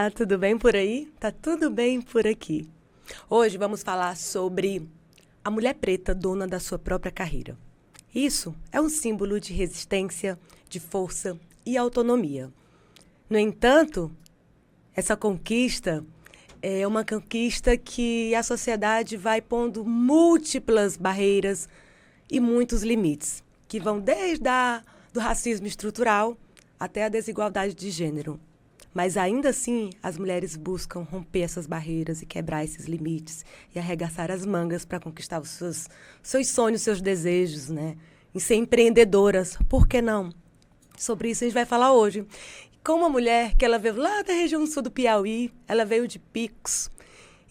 Olá, tudo bem por aí? Tá tudo bem por aqui. Hoje vamos falar sobre a mulher preta dona da sua própria carreira. Isso é um símbolo de resistência, de força e autonomia. No entanto, essa conquista é uma conquista que a sociedade vai pondo múltiplas barreiras e muitos limites, que vão desde do racismo estrutural até a desigualdade de gênero. Mas ainda assim, as mulheres buscam romper essas barreiras e quebrar esses limites e arregaçar as mangas para conquistar os seus sonhos, seus desejos, né? E ser empreendedoras. Por que não? Sobre isso a gente vai falar hoje. Com uma mulher que ela veio lá da região sul do Piauí, ela veio de Picos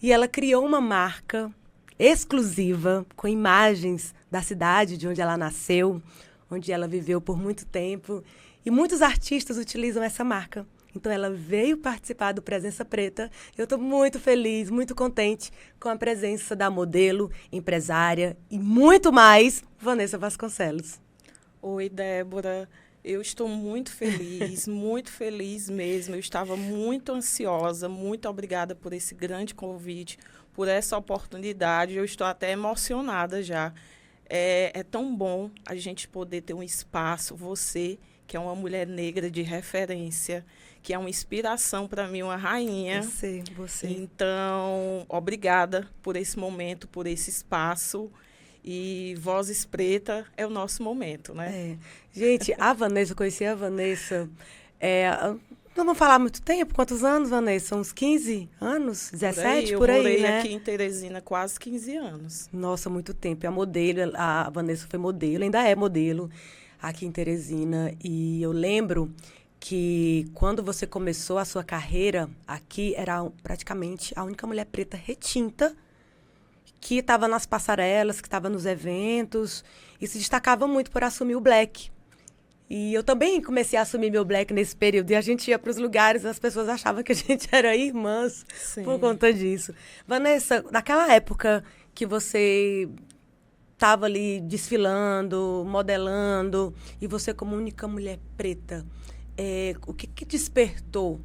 e ela criou uma marca exclusiva com imagens da cidade de onde ela nasceu, onde ela viveu por muito tempo. E muitos artistas utilizam essa marca. Então, ela veio participar do Presença Preta. Eu estou muito feliz, muito contente com a presença da modelo, empresária e muito mais, Vanessa Vasconcelos. Oi, Débora. Eu estou muito feliz mesmo. Eu estava muito ansiosa. Muito obrigada por esse grande convite, por essa oportunidade. Eu estou até emocionada já. É tão bom a gente poder ter um espaço, você, que é uma mulher negra de referência, que é uma inspiração para mim, uma rainha. Você. Então, obrigada por esse momento, por esse espaço. E Vozes Preta é o nosso momento, né? Gente, eu conheci a Vanessa, não vamos falar muito tempo, quantos anos, Vanessa? Uns 15 anos? 17, por aí, Eu morei né? aqui em Teresina quase 15 anos. Nossa, muito tempo. A Vanessa foi modelo, ainda é modelo aqui em Teresina. E eu lembro que quando você começou a sua carreira aqui, era praticamente a única mulher preta retinta que estava nas passarelas, que estava nos eventos e se destacava muito por assumir o black. E eu também comecei a assumir meu black nesse período. E a gente ia para os lugares, as pessoas achavam que a gente era irmãs. Sim. Por conta disso. Vanessa, naquela época que você estava ali desfilando, modelando, e você como única mulher preta, o que despertou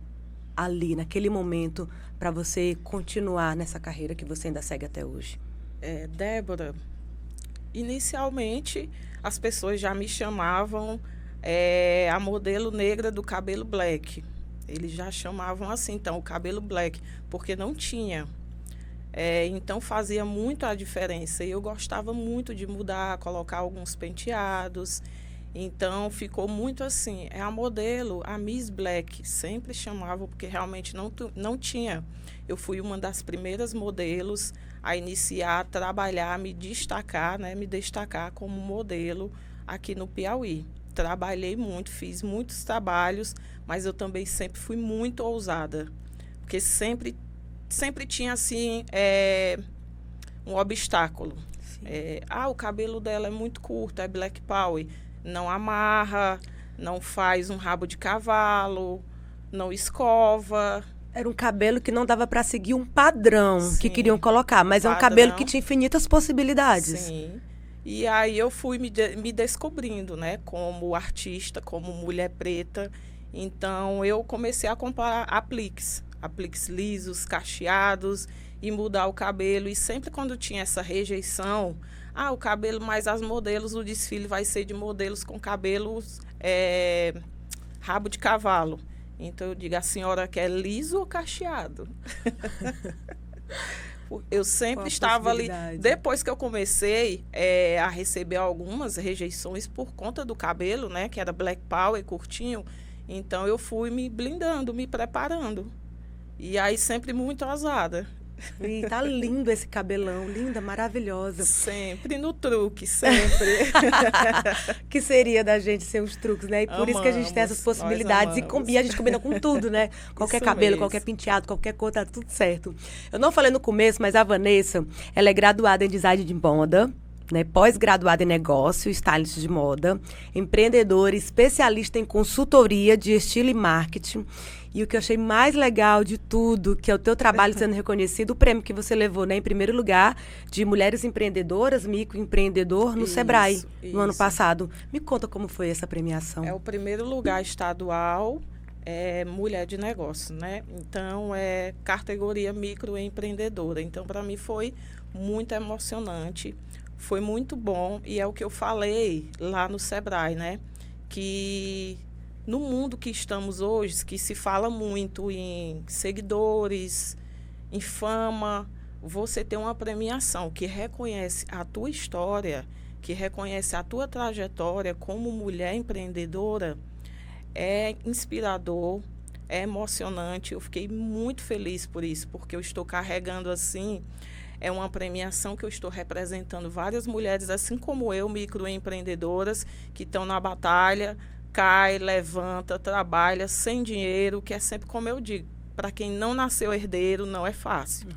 ali, naquele momento, para você continuar nessa carreira que você ainda segue até hoje? Débora, inicialmente as pessoas já me chamavam a modelo negra do cabelo black. Eles já chamavam assim, então, o cabelo black, porque não tinha. Então fazia muito a diferença. E eu gostava muito de mudar, colocar alguns penteados. Então ficou muito assim. A modelo, a Miss Black, sempre chamavam, porque realmente não tinha. Eu fui uma das primeiras modelos a iniciar, a trabalhar, a me destacar como modelo aqui no Piauí. Trabalhei muito, fiz muitos trabalhos, mas eu também sempre fui muito ousada, porque sempre tinha assim um obstáculo. O cabelo dela é muito curto, é Black Power, não amarra, não faz um rabo de cavalo, não escova. Era um cabelo que não dava para seguir um padrão. Sim, que queriam colocar, mas é um cabelo que tinha infinitas possibilidades. Sim. E aí eu fui me descobrindo, né, como artista, como mulher preta. Então eu comecei a comprar apliques lisos, cacheados, e mudar o cabelo. E sempre quando tinha essa rejeição, o cabelo, mas as modelos, o desfile vai ser de modelos com cabelos rabo de cavalo. Então eu digo, a senhora quer liso ou cacheado? Eu sempre estava ali. Depois que eu comecei a receber algumas rejeições por conta do cabelo, né, que era Black Power, curtinho, então eu fui me blindando, me preparando. E aí sempre muito ousada. E tá lindo esse cabelão, linda, maravilhosa. Sempre no truque, sempre. Que seria da gente ser os truques, né? E por isso que a gente tem essas possibilidades. E a gente combina com tudo, né? Qualquer isso cabelo, mesmo. Qualquer penteado, qualquer cor, tá tudo certo. Eu não falei no começo, mas a Vanessa, ela é graduada em design de moda, né? Pós-graduada em negócio, stylist de moda, empreendedora, especialista em consultoria de estilo e marketing. E o que eu achei mais legal de tudo, que é o teu trabalho sendo reconhecido, o prêmio que você levou, né, em primeiro lugar, de Mulheres Empreendedoras, Microempreendedor, no Sebrae, no ano passado. Me conta como foi essa premiação. É o primeiro lugar estadual mulher de negócio, né? Então, é categoria microempreendedora. Então, para mim foi muito emocionante, foi muito bom e é o que eu falei lá no Sebrae, né? Que no mundo que estamos hoje, que se fala muito em seguidores, em fama, você tem uma premiação que reconhece a tua história, que reconhece a tua trajetória como mulher empreendedora, é inspirador, é emocionante. Eu fiquei muito feliz por isso, porque eu estou carregando assim, é uma premiação que eu estou representando várias mulheres, assim como eu, microempreendedoras, que estão na batalha, cai, levanta, trabalha sem dinheiro, que é sempre como eu digo, para quem não nasceu herdeiro, não é fácil.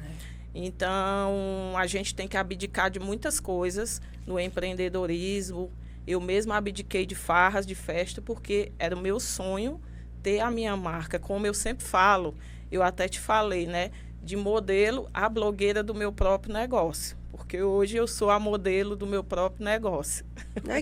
Então, a gente tem que abdicar de muitas coisas no empreendedorismo. Eu mesma abdiquei de farras, de festa, porque era o meu sonho ter a minha marca. Como eu sempre falo, eu até te falei, né? De modelo a blogueira do meu próprio negócio. Porque hoje eu sou a modelo do meu próprio negócio.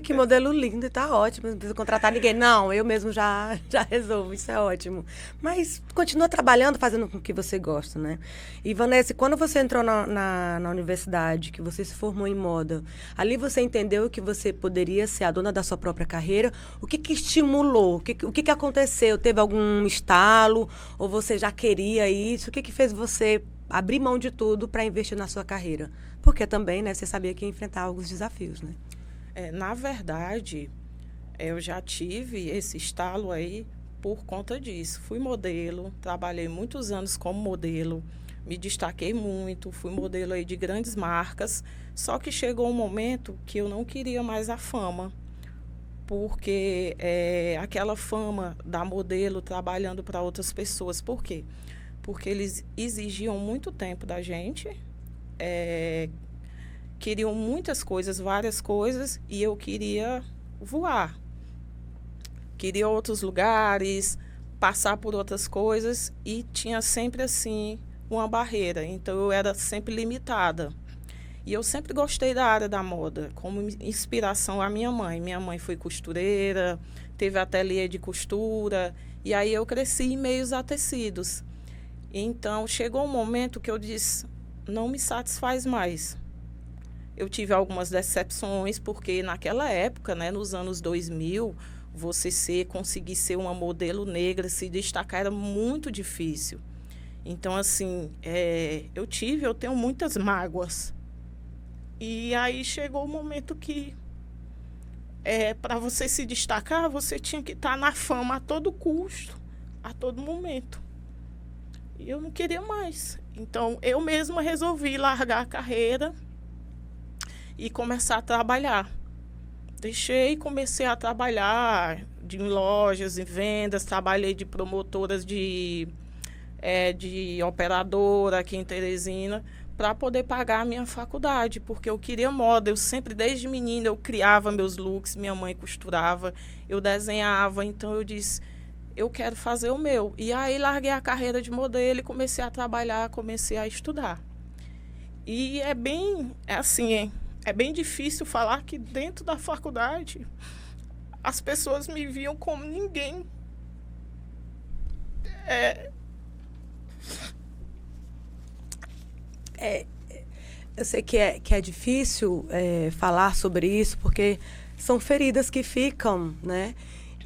Que modelo lindo, e tá ótimo. Não precisa contratar ninguém. Não, eu mesmo já resolvo, isso é ótimo. Mas continua trabalhando, fazendo com o que você gosta, né? E, Vanessa, quando você entrou na universidade, que você se formou em moda, ali você entendeu que você poderia ser a dona da sua própria carreira. O que estimulou? O que aconteceu? Teve algum estalo? Ou você já queria isso? O que fez você abrir mão de tudo para investir na sua carreira? Porque também, né, você sabia que ia enfrentar alguns desafios, né? Na verdade, eu já tive esse estalo aí por conta disso. Fui modelo, trabalhei muitos anos como modelo, me destaquei muito, fui modelo aí de grandes marcas, só que chegou um momento que eu não queria mais a fama, porque aquela fama da modelo trabalhando para outras pessoas. Por quê? Porque eles exigiam muito tempo da gente, queriam muitas coisas, várias coisas, e eu queria voar. Queria outros lugares, passar por outras coisas, e tinha sempre, assim, uma barreira. Então, eu era sempre limitada. E eu sempre gostei da área da moda, como inspiração a minha mãe. Minha mãe foi costureira, teve ateliê de costura, e aí eu cresci em meios a tecidos. Então, chegou um momento que eu disse, não me satisfaz mais. Eu tive algumas decepções, porque naquela época, né, nos anos 2000, conseguir ser uma modelo negra, se destacar, era muito difícil. Então, assim, eu tenho muitas mágoas. E aí chegou o momento que, para você se destacar, você tinha que estar na fama a todo custo, a todo momento. E eu não queria mais. Então, eu mesma resolvi largar a carreira e começar a trabalhar. Deixei e comecei a trabalhar em lojas, em vendas, trabalhei de promotoras de operadora aqui em Teresina, para poder pagar a minha faculdade, porque eu queria moda. Eu sempre, desde menina, eu criava meus looks, minha mãe costurava, eu desenhava, então eu disse, eu quero fazer o meu. E aí larguei a carreira de modelo e comecei a trabalhar, comecei a estudar. E é bem difícil falar que dentro da faculdade as pessoas me viam como ninguém. Eu sei que é difícil falar sobre isso, porque são feridas que ficam, né?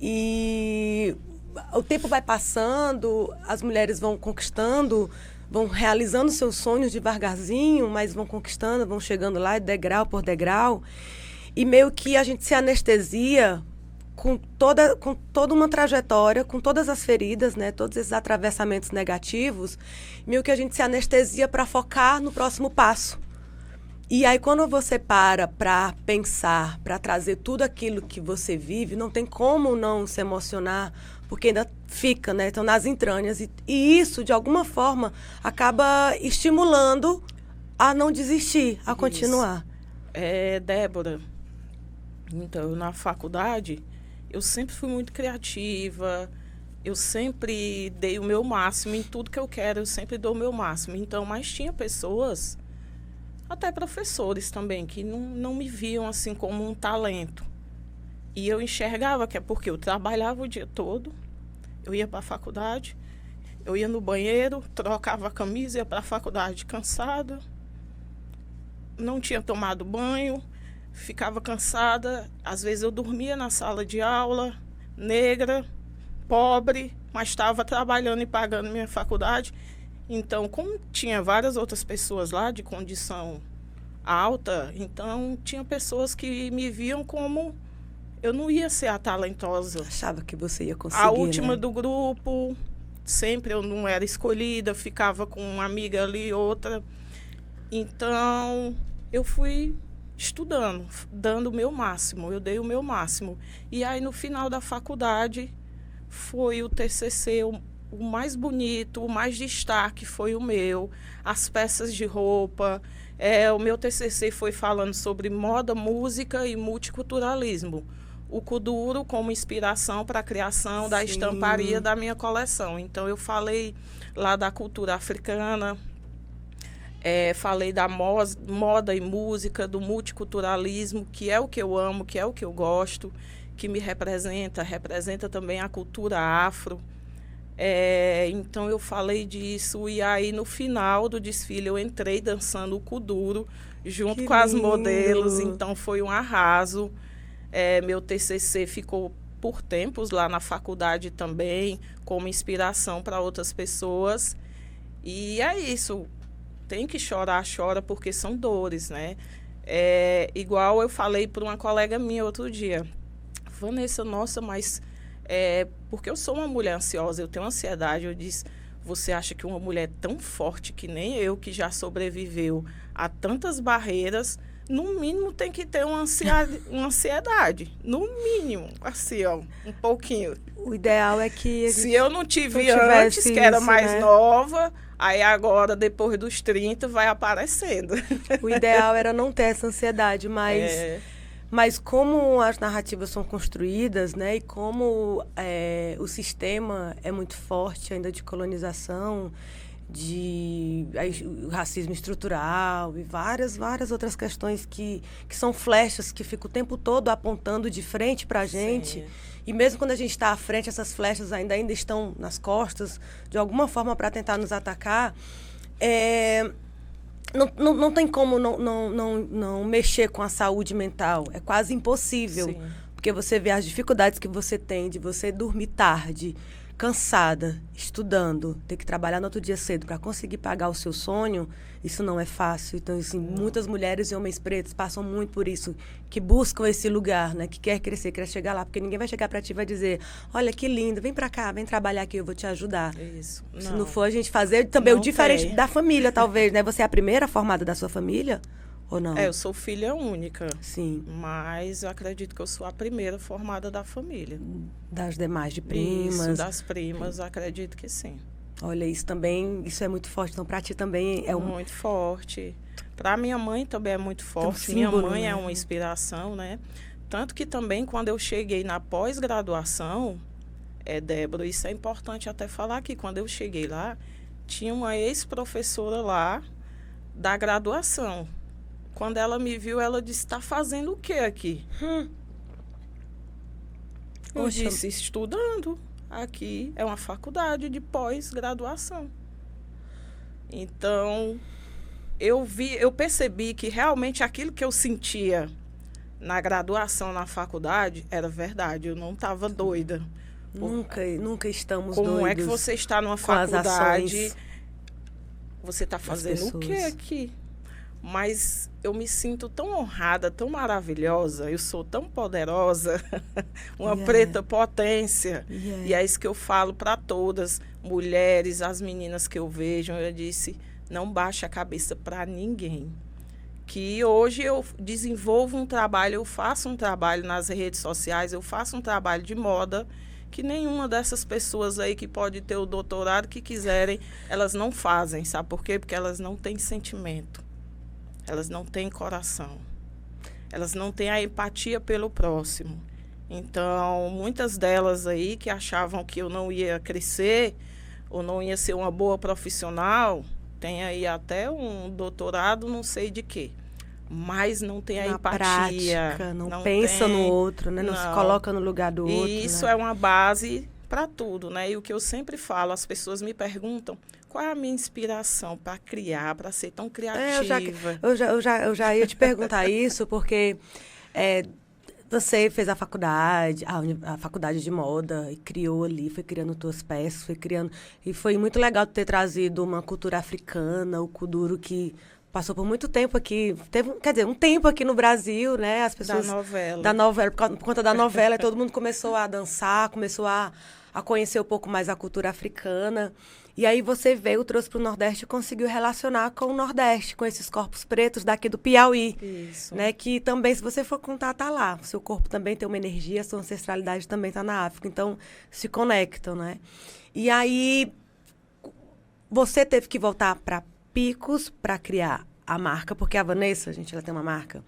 E o tempo vai passando, as mulheres vão conquistando, vão realizando seus sonhos devagarzinho, mas vão conquistando, vão chegando lá degrau por degrau. E meio que a gente se anestesia com toda uma trajetória, com todas as feridas, né, todos esses atravessamentos negativos, meio que a gente se anestesia para focar no próximo passo. E aí, quando você para pensar, para trazer tudo aquilo que você vive, não tem como não se emocionar, porque ainda fica, né? Estão nas entranhas. E isso, de alguma forma, acaba estimulando a não desistir, a continuar. Débora, então, na faculdade, eu sempre fui muito criativa, eu sempre dei o meu máximo em tudo que eu quero, eu sempre dou o meu máximo. Então, mas tinha pessoas, até professores também, que não me viam assim como um talento. E eu enxergava que é porque eu trabalhava o dia todo, Eu ia para a faculdade, eu ia no banheiro, trocava a camisa, ia para a faculdade cansada, não tinha tomado banho, ficava cansada. Às vezes eu dormia na sala de aula, negra, pobre, mas estava trabalhando e pagando minha faculdade. Então, como tinha várias outras pessoas lá de condição alta, então tinha pessoas que me viam como eu não ia ser a talentosa. Achava que você ia conseguir, a última, né? do grupo, sempre eu não era escolhida, ficava com uma amiga ali, outra. Então, eu fui estudando, dando o meu máximo, eu dei o meu máximo. E aí, no final da faculdade, foi o TCC, o mais bonito, o mais destaque foi o meu, as peças de roupa. O meu TCC foi falando sobre moda, música e multiculturalismo. O Kuduro como inspiração para a criação da estamparia da minha coleção. Então, eu falei lá da cultura africana, falei da moda e música, do multiculturalismo, que é o que eu amo, que é o que eu gosto, que me representa também a cultura afro. Então, eu falei disso, e aí, no final do desfile, eu entrei dançando o Kuduro, junto com as modelos, então foi um arraso. Meu TCC ficou por tempos lá na faculdade também, como inspiração para outras pessoas. E é isso, tem que chorar, chora, porque são dores, né? Igual eu falei para uma colega minha outro dia, Vanessa, nossa, mas porque eu sou uma mulher ansiosa, eu tenho ansiedade, eu disse, você acha que uma mulher tão forte que nem eu, que já sobreviveu a tantas barreiras, no mínimo tem que ter uma ansiedade, no mínimo, assim, ó, um pouquinho. O ideal é que... Se eu não tive antes, que era mais, né, nova, aí agora, depois dos 30, vai aparecendo. O ideal era não ter essa ansiedade, mas como as narrativas são construídas, né, e como o sistema é muito forte ainda de colonização, o racismo estrutural e várias outras questões que são flechas que ficam o tempo todo apontando de frente para a gente. Sim. E mesmo quando a gente está à frente, essas flechas ainda estão nas costas, de alguma forma, para tentar nos atacar. Não tem como não mexer com a saúde mental. É quase impossível. Sim. Porque você vê as dificuldades que você tem de você dormir tarde, cansada, estudando, ter que trabalhar no outro dia cedo para conseguir pagar o seu sonho, isso não é fácil. Então, assim, muitas mulheres e homens pretos passam muito por isso, que buscam esse lugar, né, que quer crescer, quer chegar lá, porque ninguém vai chegar para ti e vai dizer, olha que lindo, vem para cá, vem trabalhar aqui, eu vou te ajudar. Isso. Se não for a gente fazer também o diferente da família, talvez, né? Você é a primeira formada da sua família? Ou não? Eu sou filha única. Sim. Mas eu acredito que eu sou a primeira formada da família. Das demais, de primas? Isso, das primas, acredito que sim. Olha, isso também, isso é muito forte. Então, para ti também é muito forte. Para minha mãe também é muito forte. Minha mãe é uma inspiração, né? Tanto que também, quando eu cheguei na pós-graduação, Débora, isso é importante até falar aqui, quando eu cheguei lá, tinha uma ex-professora lá da graduação. Quando ela me viu, ela disse, está fazendo o que aqui? Eu disse, estudando. Aqui é uma faculdade de pós-graduação. Então, eu percebi que realmente aquilo que eu sentia na graduação, na faculdade, era verdade. Eu não estava doida. Nunca estamos doidos. Como é que você está numa faculdade? Você está fazendo o que aqui? Mas eu me sinto tão honrada, tão maravilhosa, eu sou tão poderosa, uma preta potência. E é isso que eu falo para todas, mulheres, as meninas que eu vejo. Eu disse, não baixe a cabeça para ninguém. Que hoje eu desenvolvo um trabalho, eu faço um trabalho nas redes sociais, eu faço um trabalho de moda, que nenhuma dessas pessoas aí que pode ter o doutorado que quiserem, elas não fazem. Sabe por quê? Porque elas não têm sentimento. Elas não têm coração. Elas não têm a empatia pelo próximo. Então, muitas delas aí que achavam que eu não ia crescer ou não ia ser uma boa profissional, tem aí até um doutorado, não sei de quê. Mas não tem a empatia. Prática, não pensa no outro, né? Não se coloca no lugar do outro. E isso né? é uma base para tudo, né? E o que eu sempre falo, as pessoas me perguntam qual é a minha inspiração para criar, para ser tão criativa. Eu já ia te perguntar isso, porque você fez a faculdade, a faculdade de moda, e criou ali, foi criando tuas peças, foi criando... E foi muito legal ter trazido uma cultura africana, o kuduro, que passou por muito tempo aqui, quer dizer, um tempo aqui no Brasil, né? As pessoas... Da novela, por conta da novela, todo mundo começou a dançar, começou a conhecer um pouco mais a cultura africana. E aí você veio, trouxe para o Nordeste e conseguiu relacionar com o Nordeste, com esses corpos pretos daqui do Piauí. Isso. Né? Que também, se você for contar, tá lá. O seu corpo também tem uma energia, a sua ancestralidade também está na África. Então, se conectam, né? E aí, você teve que voltar para Picos para criar a marca, porque a Vanessa, gente, ela tem uma marca,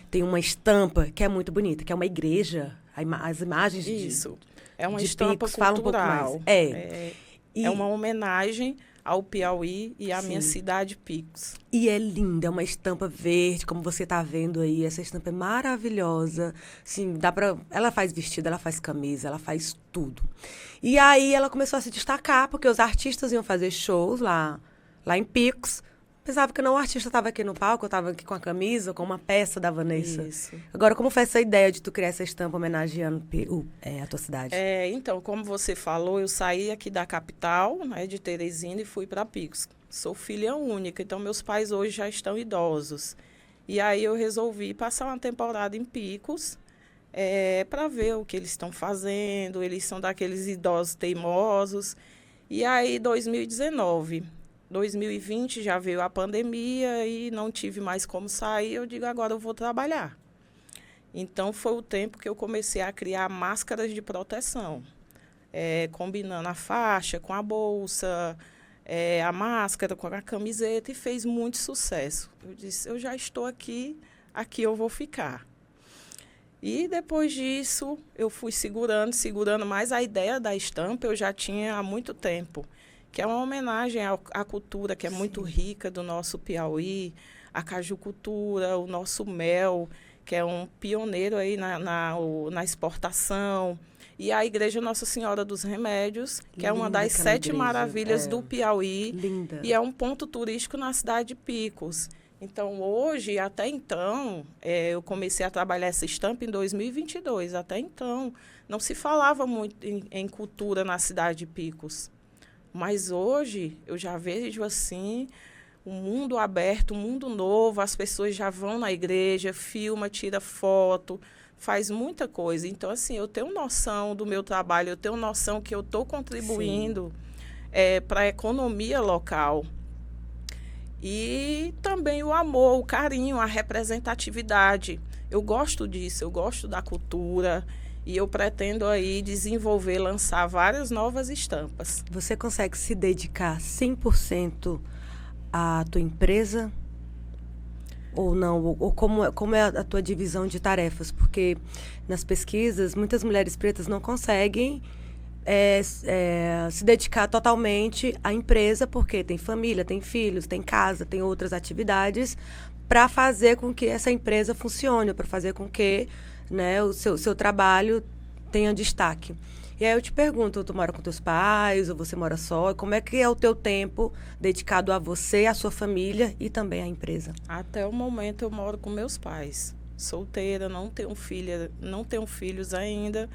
tem uma estampa que é muito bonita, que é uma igreja, as imagens Isso. É uma de estampa Picos, cultural. Fala um pouco mais. É uma homenagem ao Piauí e à Sim. minha cidade, Picos. E é linda, é uma estampa verde, como você está vendo aí. Essa estampa é maravilhosa. Sim, ela faz vestido, ela faz camisa, ela faz tudo. E aí ela começou a se destacar, porque os artistas iam fazer shows lá em Picos. Pensava que não, o artista estava aqui no palco, eu estava aqui com a camisa, com uma peça da Vanessa. Isso. Agora, como foi essa ideia de tu criar essa estampa homenageando a tua cidade? Então, como você falou, eu saí aqui da capital, né, de Teresina, e fui para Picos. Sou filha única, então meus pais hoje já estão idosos. E aí eu resolvi passar uma temporada em Picos para ver o que eles estão fazendo. Eles são daqueles idosos teimosos. E aí, 2020 já veio a pandemia e não tive mais como sair. Eu digo, agora eu vou trabalhar. Então, foi o tempo que eu comecei a criar máscaras de proteção, combinando a faixa com a bolsa, a máscara com a camiseta, e fez muito sucesso. Eu disse, eu já estou aqui eu vou ficar. E depois disso, eu fui segurando, mas a ideia da estampa eu já tinha há muito tempo, que é uma homenagem à cultura que é muito rica do nosso Piauí, a cajucultura, o nosso mel, que é um pioneiro aí na exportação, e a Igreja Nossa Senhora dos Remédios, que é uma das 7 maravilhas do Piauí. Linda. E é um ponto turístico na cidade de Picos. Então, hoje, até então, eu comecei a trabalhar essa estampa em 2022. Até então, não se falava muito em cultura na cidade de Picos. Mas hoje, eu já vejo assim, um mundo aberto, um mundo novo, as pessoas já vão na igreja, filma, tira foto, faz muita coisa. Então, assim, eu tenho noção do meu trabalho, eu tenho noção que eu estou contribuindo para a economia local. E também o amor, o carinho, a representatividade. Eu gosto disso, eu gosto da cultura. E eu pretendo aí desenvolver, lançar várias novas estampas. Você consegue se dedicar 100% à tua empresa? Ou não? Ou como é a tua divisão de tarefas? Porque nas pesquisas, muitas mulheres pretas não conseguem se dedicar totalmente à empresa, porque tem família, tem filhos, tem casa, tem outras atividades, para fazer com que essa empresa funcione, para fazer com que, né, o seu trabalho tenha destaque. E aí eu te pergunto, tu mora com teus pais, ou você mora só? Como é que é o teu tempo dedicado a você, à sua família e também à empresa? Até o momento eu moro com meus pais. Solteira, não tenho filhos ainda,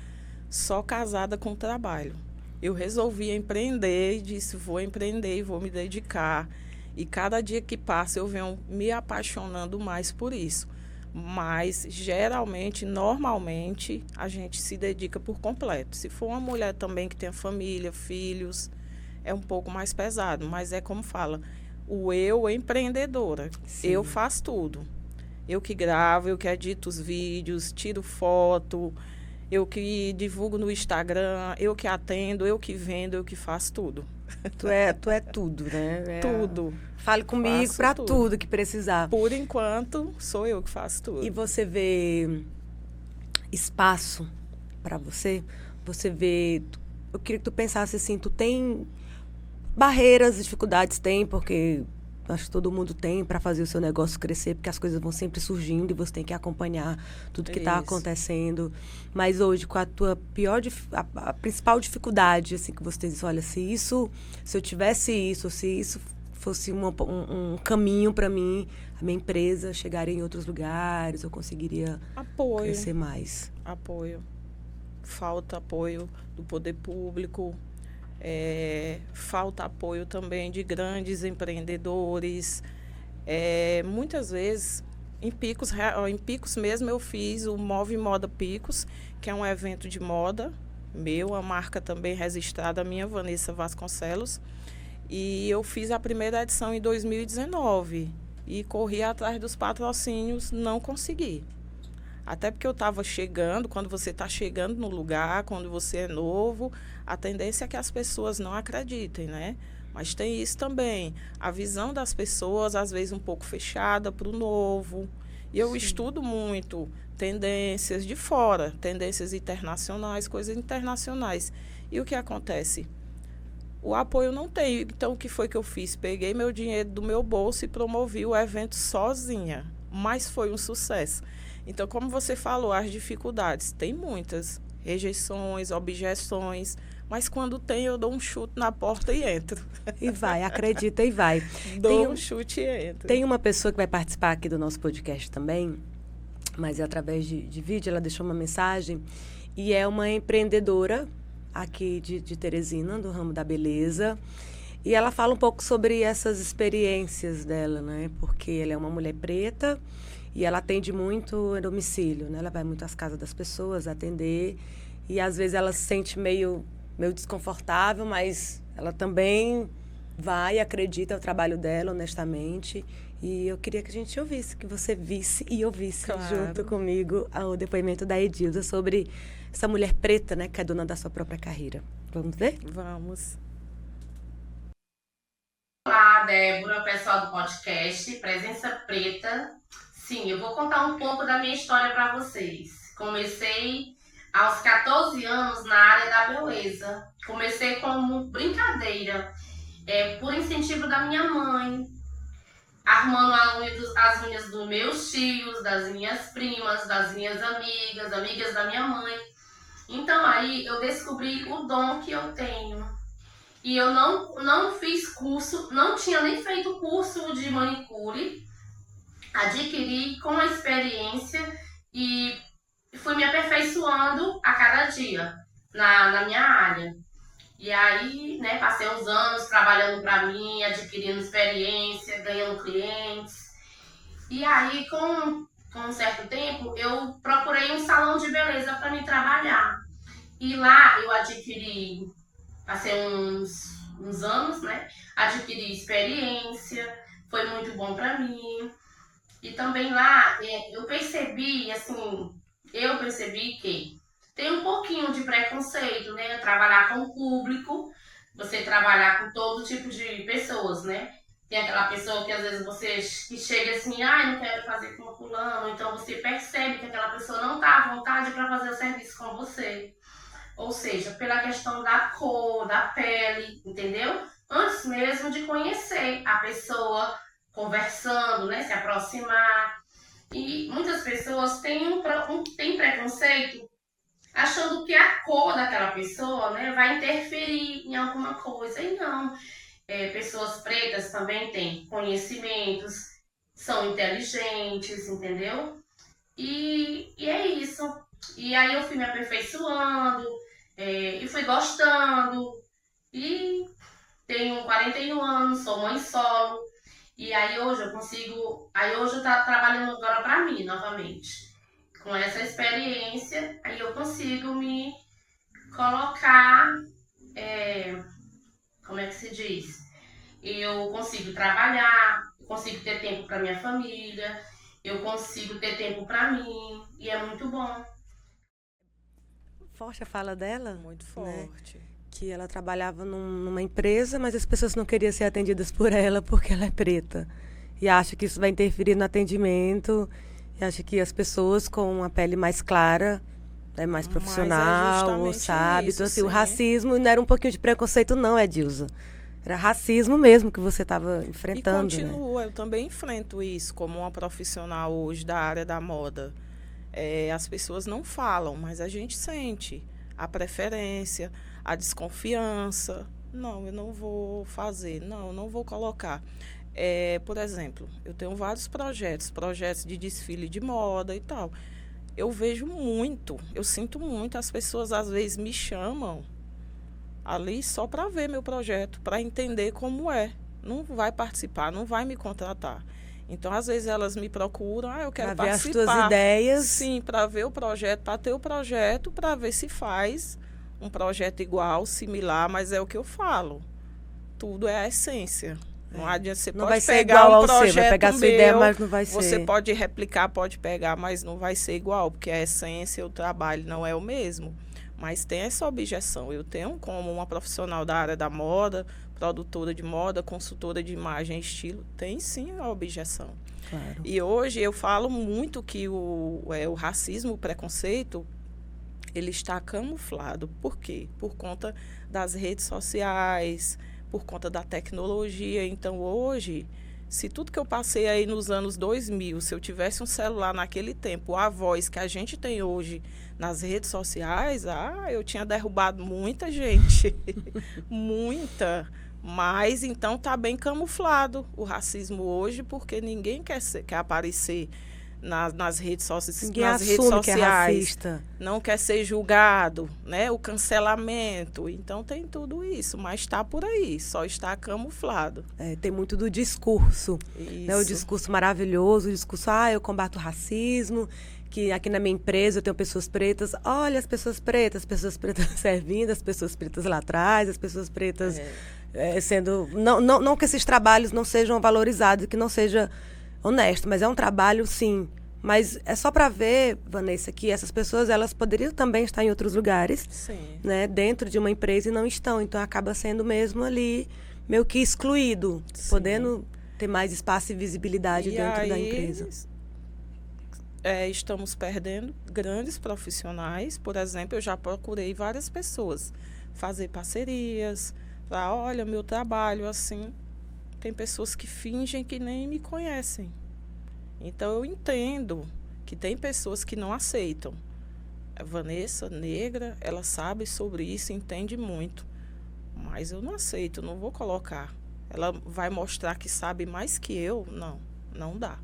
só casada com trabalho. Eu resolvi empreender e disse, vou empreender e vou me dedicar. E cada dia que passa eu venho me apaixonando mais por isso. Mas, geralmente, normalmente, a gente se dedica por completo. Se for uma mulher também que tenha família, filhos, é um pouco mais pesado. Mas é como fala, o eu empreendedora. Sim. Eu faço tudo. Eu que gravo, eu que edito os vídeos, tiro foto, eu que divulgo no Instagram, eu que atendo, eu que vendo, eu que faço tudo. Tu é tudo, né? Tudo. Fale comigo para tudo que precisar. Por enquanto, sou eu que faço tudo. E você vê espaço para você? Você vê... Eu queria que tu pensasse assim, tu tem barreiras, dificuldades? Tem, porque acho que todo mundo tem para fazer o seu negócio crescer, porque as coisas vão sempre surgindo e você tem que acompanhar tudo que está acontecendo. Mas hoje, com a tua a principal dificuldade, assim, que você diz, olha, se eu tivesse isso, se isso fosse um caminho para mim, a minha empresa chegaria em outros lugares, eu conseguiria crescer mais. Apoio. Falta apoio do poder público, falta apoio também de grandes empreendedores. Muitas vezes, em Picos mesmo, eu fiz o Move Moda Picos, que é um evento de moda meu, a marca também registrada minha, Vanessa Vasconcelos. E eu fiz a primeira edição em 2019 e corri atrás dos patrocínios, não consegui. Até porque eu estava chegando, quando você está chegando no lugar, quando você é novo, a tendência é que as pessoas não acreditem, né? Mas tem isso também. A visão das pessoas, às vezes, um pouco fechada para o novo. E eu estudo muito tendências de fora, tendências internacionais, coisas internacionais. E o que acontece? O apoio não tem. Então, o que foi que eu fiz? Peguei meu dinheiro do meu bolso e promovi o evento sozinha. Mas foi um sucesso. Então, como você falou, as dificuldades, tem muitas. Rejeições, objeções. Mas quando tem, eu dou um chute na porta e entro. E vai, acredita e vai. Dou um chute e entro. Tem uma pessoa que vai participar aqui do nosso podcast também, mas é através de vídeo, ela deixou uma mensagem. E é uma empreendedora aqui de Teresina, do ramo da beleza. E ela fala um pouco sobre essas experiências dela, né? Porque ela é uma mulher preta e ela atende muito em domicílio, né? Ela vai muito às casas das pessoas atender e às vezes ela se sente meio desconfortável, mas ela também vai e acredita no trabalho dela, honestamente. E eu queria que a gente ouvisse, que você visse e ouvisse junto comigo o depoimento da Edilza sobre essa mulher preta, né, que é dona da sua própria carreira. Vamos ver? Vamos. Olá, Débora, pessoal do podcast Presença Preta. Sim, eu vou contar um pouco da minha história para vocês. Comecei aos 14 anos na área da beleza. Comecei como brincadeira, por incentivo da minha mãe, arrumando as unhas dos meus tios, das minhas primas, das minhas amigas da minha mãe. Então aí eu descobri o dom que eu tenho. E eu não fiz curso, não tinha nem feito curso de manicure. Adquiri com a experiência e fui me aperfeiçoando a cada dia na minha área. E aí, né, passei uns anos trabalhando para mim, adquirindo experiência, ganhando clientes. E aí, com um certo tempo, eu procurei um salão de beleza para me trabalhar. E lá eu adquiri, passei uns anos, né, adquiri experiência, foi muito bom para mim. E também lá eu percebi que tem um pouquinho de preconceito, né? Trabalhar com o público, você trabalhar com todo tipo de pessoas, né? Tem aquela pessoa que às vezes você que chega assim, não quero fazer com fulano, então você percebe que aquela pessoa não está à vontade para fazer o serviço com você. Ou seja, pela questão da cor, da pele, entendeu? Antes mesmo de conhecer a pessoa, conversando, né? Se aproximar. E muitas pessoas têm preconceito achando que a cor daquela pessoa, né, vai interferir em alguma coisa. E não. Pessoas pretas também têm conhecimentos, são inteligentes, entendeu? E é isso. E aí eu fui me aperfeiçoando, e fui gostando. E tenho 41 anos, sou mãe solo. E aí hoje eu consigo... Aí hoje eu tô trabalhando agora para mim, novamente. Com essa experiência, aí eu consigo me colocar... como é que se diz? Eu consigo trabalhar, eu consigo ter tempo para minha família, eu consigo ter tempo para mim. E é muito bom. Forte a fala dela? Muito forte. Né? Que ela trabalhava numa empresa, mas as pessoas não queriam ser atendidas por ela porque ela é preta. E acha que isso vai interferir no atendimento. E acha que as pessoas com a pele mais clara é mais profissional, sabe? Isso, então, assim, sim. o racismo não era um pouquinho de preconceito, não, Edilza. Era racismo mesmo que você estava enfrentando. E continua, eu também enfrento isso como uma profissional hoje da área da moda. As pessoas não falam, mas a gente sente a preferência, a desconfiança. Não, eu não vou fazer, não, eu não vou colocar. Por exemplo, eu tenho vários projetos de desfile de moda e tal. Eu vejo muito, eu sinto muito, as pessoas às vezes me chamam ali só para ver meu projeto, para entender como é. Não vai participar, não vai me contratar. Então, às vezes, elas me procuram, eu quero pra participar. Ver as tuas ideias. Sim, para ver o projeto, para ter o projeto, para ver se faz um projeto igual, similar, mas é o que eu falo. Tudo é a essência. Não adianta, você não pode vai ser pegar igual um ao projeto seu, vai pegar meu, sua ideia, mas não vai ser. Você pode replicar, pode pegar, mas não vai ser igual, porque a essência, o trabalho não é o mesmo. Mas tem essa objeção. Eu tenho como uma profissional da área da moda, produtora de moda, consultora de imagem e estilo, tem sim a objeção. Claro. E hoje eu falo muito que o racismo, o preconceito, ele está camuflado. Por quê? Por conta das redes sociais, por conta da tecnologia. Então, hoje, se tudo que eu passei aí nos anos 2000, se eu tivesse um celular naquele tempo, a voz que a gente tem hoje nas redes sociais, eu tinha derrubado muita gente. Muita. Mas, então, está bem camuflado o racismo hoje, porque ninguém quer aparecer nas redes sociais. Ninguém assume que é racista. Não quer ser julgado, né? O cancelamento. Então, tem tudo isso, mas está por aí, só está camuflado. Tem muito do discurso. Isso. Né? O discurso maravilhoso, o discurso, eu combato o racismo, que aqui na minha empresa eu tenho pessoas pretas. Olha as pessoas pretas servindo, as pessoas pretas lá atrás, as pessoas pretas sendo... Não que esses trabalhos não sejam valorizados, que não seja honesto, mas é um trabalho, sim. Mas é só para ver, Vanessa, que essas pessoas, elas poderiam também estar em outros lugares, sim, né, dentro de uma empresa e não estão. Então, acaba sendo mesmo ali meio que excluído, sim, podendo ter mais espaço e visibilidade dentro da empresa. Estamos perdendo grandes profissionais. Por exemplo, eu já procurei várias pessoas fazer parcerias, para, olha, meu trabalho, assim... Tem pessoas que fingem que nem me conhecem. Então, eu entendo que tem pessoas que não aceitam. A Vanessa, negra, ela sabe sobre isso, entende muito. Mas eu não aceito, não vou colocar. Ela vai mostrar que sabe mais que eu? Não dá.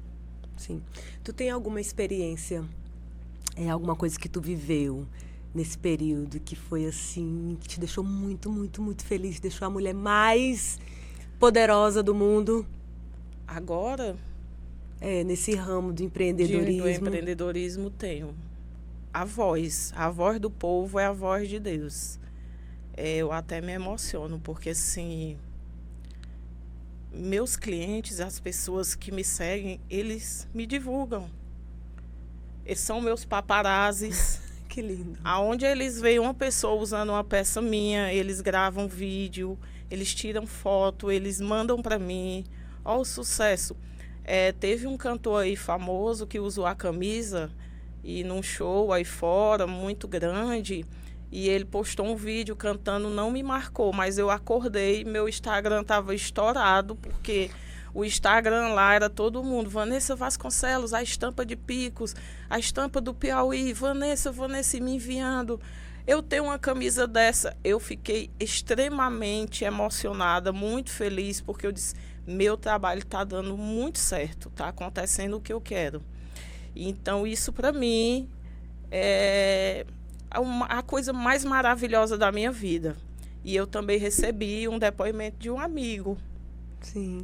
Sim. Tu tem alguma experiência, alguma coisa que tu viveu nesse período que foi assim, que te deixou muito, muito, muito feliz, deixou a mulher mais... poderosa do mundo? Agora? Nesse ramo do empreendedorismo. Do empreendedorismo tenho. A voz do povo é a voz de Deus. Eu até me emociono, porque assim, meus clientes, as pessoas que me seguem, eles me divulgam. Eles são meus paparazzis. Que lindo. Aonde eles veem uma pessoa usando uma peça minha, eles gravam vídeo, eles tiram foto, eles mandam para mim. Olha o sucesso. Teve um cantor aí famoso que usou a camisa e num show aí fora, muito grande, e ele postou um vídeo cantando, não me marcou, mas eu acordei, meu Instagram estava estourado, porque o Instagram lá era todo mundo. Vanessa Vasconcelos, a estampa de Picos, a estampa do Piauí, Vanessa me enviando. Eu tenho uma camisa dessa. Eu fiquei extremamente emocionada, muito feliz, porque eu disse, meu trabalho está dando muito certo, está acontecendo o que eu quero. Então, isso para mim é a coisa mais maravilhosa da minha vida. E eu também recebi um depoimento de um amigo. Sim.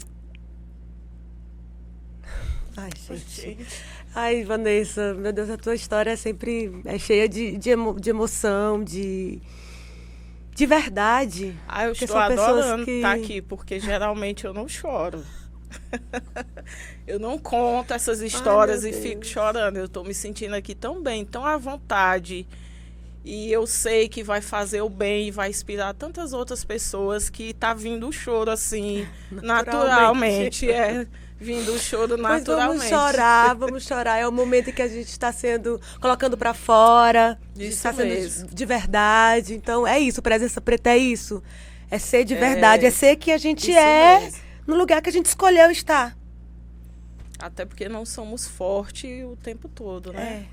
Ai, gente. Ai, Vanessa, meu Deus, a tua história sempre é cheia de emoção, de verdade. Eu estou adorando estar aqui, porque geralmente eu não choro. Eu não conto essas histórias e fico chorando. Eu estou me sentindo aqui tão bem, tão à vontade. E eu sei que vai fazer o bem e vai inspirar tantas outras pessoas que tá vindo o choro assim, naturalmente. Vindo o choro naturalmente. Mas vamos chorar. É o momento em que a gente está colocando para fora. Isso está mesmo. Sendo de verdade. Então, é isso. Presença Preta é isso. É ser de verdade, é ser quem a gente no lugar que a gente escolheu estar. Até porque não somos fortes o tempo todo, né?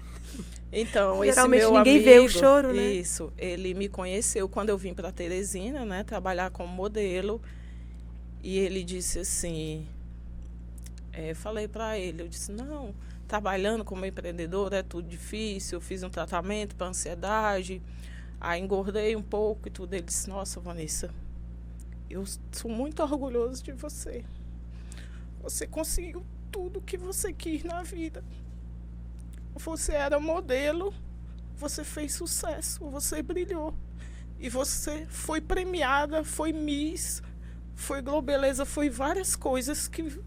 Então, geralmente esse meu ninguém amigo, vê o choro, né? Isso, ele me conheceu quando eu vim para Teresina, né, trabalhar como modelo, e ele disse assim, falei para ele, eu disse, não, trabalhando como empreendedor é tudo difícil, eu fiz um tratamento para ansiedade, aí engordei um pouco e tudo. Ele disse, nossa, Vanessa, eu sou muito orgulhoso de você. Você conseguiu tudo que você quis na vida. Você era modelo, você fez sucesso, você brilhou. E você foi premiada, foi Miss, foi Globeleza, foi várias coisas que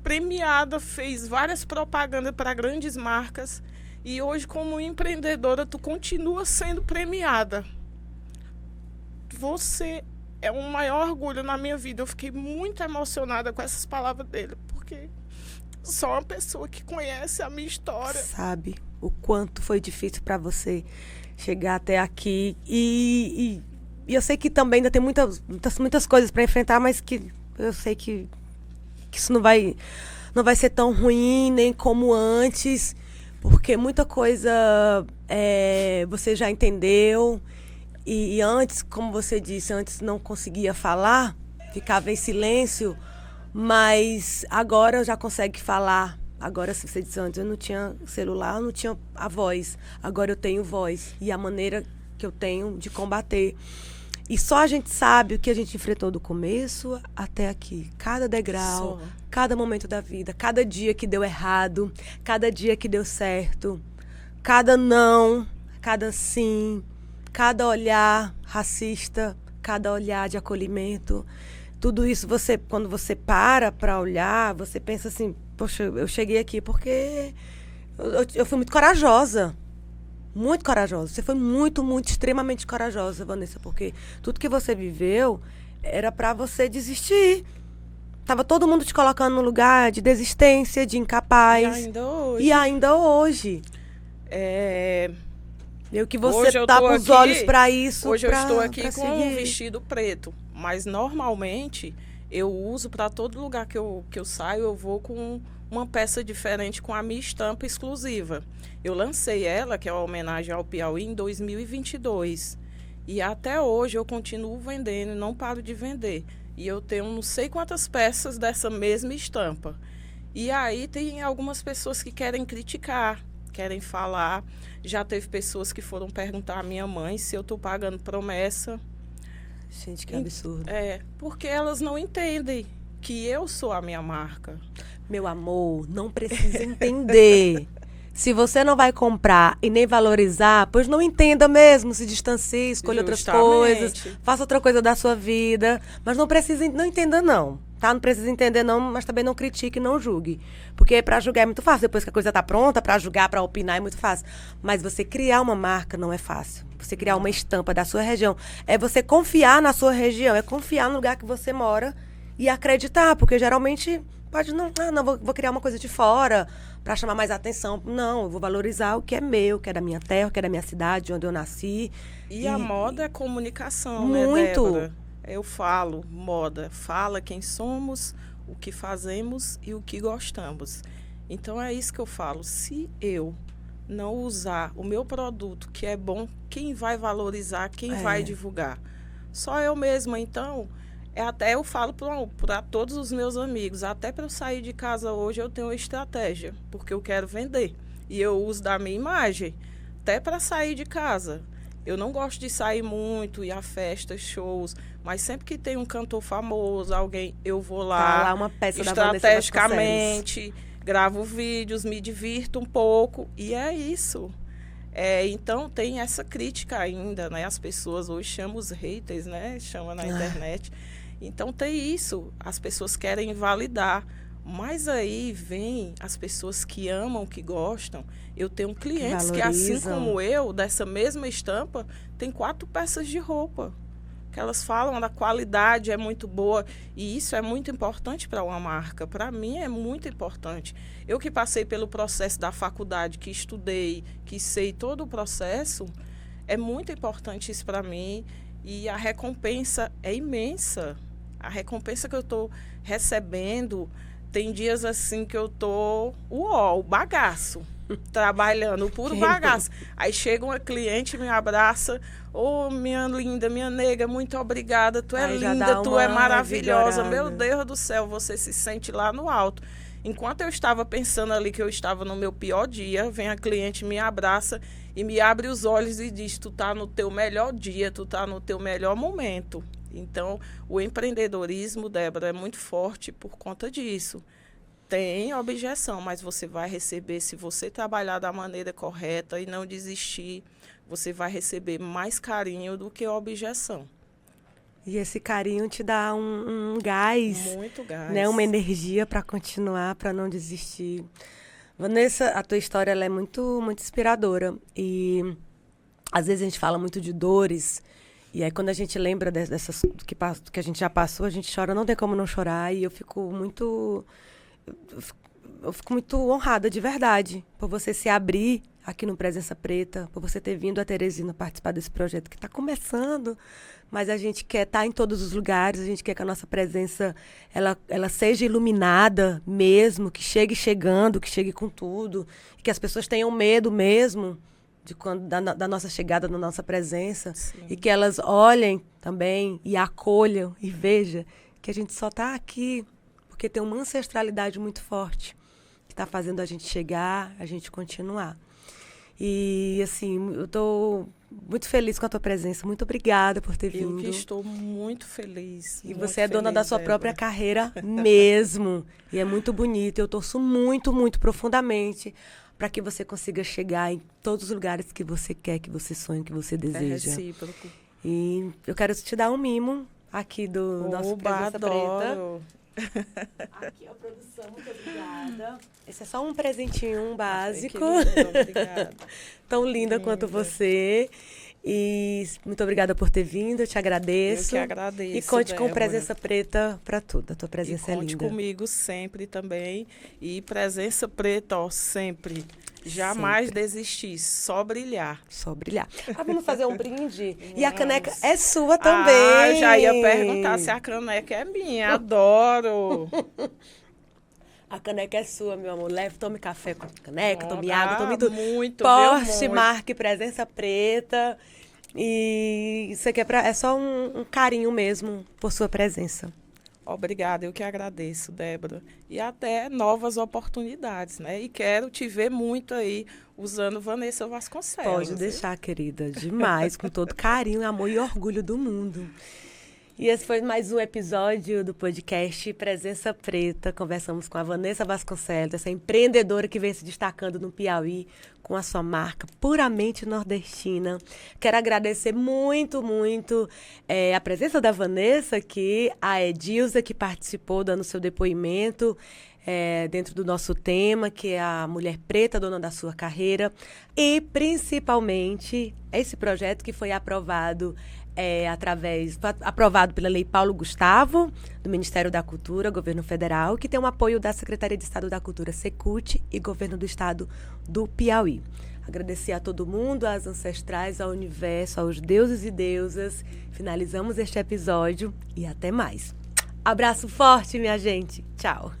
premiada, fez várias propagandas para grandes marcas. E hoje, como empreendedora, tu continua sendo premiada. Você é um maior orgulho na minha vida. Eu fiquei muito emocionada com essas palavras dele, porque só uma pessoa que conhece a minha história sabe o quanto foi difícil para você chegar até aqui. E eu sei que também ainda tem muitas coisas para enfrentar, mas que eu sei que isso não vai ser tão ruim nem como antes, porque muita coisa você já entendeu. E antes, como você disse, antes não conseguia falar, ficava em silêncio, mas agora já consegue falar. Agora, se você disse antes, eu não tinha celular, eu não tinha a voz. Agora eu tenho voz e a maneira que eu tenho de combater. E só a gente sabe o que a gente enfrentou do começo até aqui. Cada degrau, cada momento da vida, cada dia que deu errado, cada dia que deu certo, cada não, cada sim, cada olhar racista, cada olhar de acolhimento. Tudo isso, quando você para olhar, você pensa assim, poxa, eu cheguei aqui porque eu fui muito corajosa. Muito corajosa. Você foi muito, muito, extremamente corajosa, Vanessa, porque tudo que você viveu era para você desistir. Tava todo mundo te colocando no lugar de desistência, de incapaz. E ainda hoje. Eu que você tá com os olhos para isso. Hoje eu estou aqui com um vestido preto, mas normalmente eu uso para todo lugar que eu saio, eu vou com uma peça diferente, com a minha estampa exclusiva. Eu lancei ela, que é uma homenagem ao Piauí, em 2022. E até hoje eu continuo vendendo, não paro de vender. E eu tenho não sei quantas peças dessa mesma estampa. E aí tem algumas pessoas que querem criticar, querem falar. Já teve pessoas que foram perguntar à minha mãe se eu estou pagando promessa. Gente, que absurdo. Porque elas não entendem que eu sou a minha marca. Meu amor, não precisa entender. Se você não vai comprar e nem valorizar, pois não entenda mesmo, se distancie, escolha outras coisas, faça outra coisa da sua vida, mas não entenda não, tá? Não precisa entender não, mas também não critique, não julgue, porque para julgar é muito fácil, depois que a coisa tá pronta, para julgar, para opinar é muito fácil, mas você criar uma marca não é fácil, você criar uma estampa da sua região, é você confiar na sua região, é confiar no lugar que você mora e acreditar, porque geralmente pode não vou criar uma coisa de fora para chamar mais atenção. Não, eu vou valorizar o que é meu, que é da minha terra, que é da minha cidade, onde eu nasci. E a moda é comunicação, muito. Né, Débora? Eu falo, moda, fala quem somos, o que fazemos e o que gostamos. Então é isso que eu falo. Se eu não usar o meu produto, que é bom, quem vai valorizar, quem vai divulgar? Só eu mesma, então. Até eu falo para todos os meus amigos, até para eu sair de casa hoje eu tenho uma estratégia, porque eu quero vender. E eu uso da minha imagem, até para sair de casa. Eu não gosto de sair muito, ir a festas, shows, mas sempre que tem um cantor famoso, alguém, eu vou lá, uma peça estrategicamente, gravo vídeos, me divirto um pouco, e é isso. Então tem essa crítica ainda, né? As pessoas hoje chamam os haters, né? Chama na internet. Então tem isso, as pessoas querem validar, mas aí vem as pessoas que amam, que gostam. Eu tenho clientes que assim como eu, dessa mesma estampa, tem 4 peças de roupa, que elas falam da qualidade, é muito boa, e isso é muito importante para uma marca, para mim é muito importante. Eu que passei pelo processo da faculdade, que estudei, que sei todo o processo, é muito importante isso para mim. E a recompensa é imensa. A recompensa que eu estou recebendo, tem dias assim que eu estou, o bagaço, trabalhando, o puro bagaço. Aí chega uma cliente, me abraça, ô, minha linda, minha nega, muito obrigada, tu é linda, tu é maravilhosa, meu Deus do céu, você se sente lá no alto. Enquanto eu estava pensando ali que eu estava no meu pior dia, vem a cliente, me abraça e me abre os olhos e diz, tu tá no teu melhor dia, tu tá no teu melhor momento. Então, o empreendedorismo, Débora, é muito forte por conta disso. Tem objeção, mas você vai receber, se você trabalhar da maneira correta e não desistir, você vai receber mais carinho do que objeção. E esse carinho te dá um gás. Muito gás. Né? Uma energia para continuar, para não desistir. Vanessa, a tua história ela é muito, muito inspiradora. E às vezes a gente fala muito de dores. E aí quando a gente lembra dessas que a gente já passou, a gente chora, não tem como não chorar. E eu fico muito honrada, de verdade, por você se abrir aqui no Presença Preta, por você ter vindo a Teresina participar desse projeto que está começando, mas a gente quer estar em todos os lugares, a gente quer que a nossa presença ela seja iluminada mesmo, que chegue chegando, que chegue com tudo, e que as pessoas tenham medo mesmo da nossa chegada, da nossa presença. Sim. E que elas olhem também e acolham e vejam que a gente só está aqui porque tem uma ancestralidade muito forte que está fazendo a gente chegar, a gente continuar. E, assim, eu estou muito feliz com a tua presença. Muito obrigada por ter vindo. Eu que estou muito feliz. E você é dona da sua própria carreira mesmo. E é muito bonito. Eu torço muito, muito profundamente para que você consiga chegar em todos os lugares que você quer, que você sonha, que você deseja. É recíproco. E eu quero te dar um mimo aqui do nosso Presença adoro. Preta. Aqui, a produção, muito obrigada. Esse é só um presentinho básico. Obrigada. Tão linda quanto você. E muito obrigada por ter vindo, eu te agradeço. Eu que agradeço, E conte Débora. com Presença Preta para tudo. A tua presença é linda. Conte comigo sempre também. E Presença Preta, ó, sempre. Jamais desistir, só brilhar. Só brilhar. Vamos fazer um brinde? E a caneca é sua também. Já ia perguntar se a caneca é minha. Adoro. A caneca é sua, meu amor. Leve, tome café com a caneca, tome água, tome tudo. Muito, Poste, marque Presença Preta. E isso aqui é só um carinho mesmo por sua presença. Obrigada, eu que agradeço, Débora. E até novas oportunidades, né? E quero te ver muito aí usando Vanessa Vasconcelos. Pode deixar, querida. Demais, com todo carinho, amor e orgulho do mundo. E esse foi mais um episódio do podcast Presença Preta. Conversamos com a Vanessa Vasconcelos, essa empreendedora que vem se destacando no Piauí com a sua marca puramente nordestina. Quero agradecer muito, muito a presença da Vanessa aqui, a Edilza, que participou dando seu depoimento dentro do nosso tema, que é a mulher preta, dona da sua carreira. E, principalmente, esse projeto que foi aprovado aprovado pela Lei Paulo Gustavo, do Ministério da Cultura, Governo Federal, que tem o apoio da Secretaria de Estado da Cultura, Secult, e Governo do Estado do Piauí. Agradecer a todo mundo, às ancestrais, ao universo, aos deuses e deusas. Finalizamos este episódio e até mais. Abraço forte, minha gente. Tchau.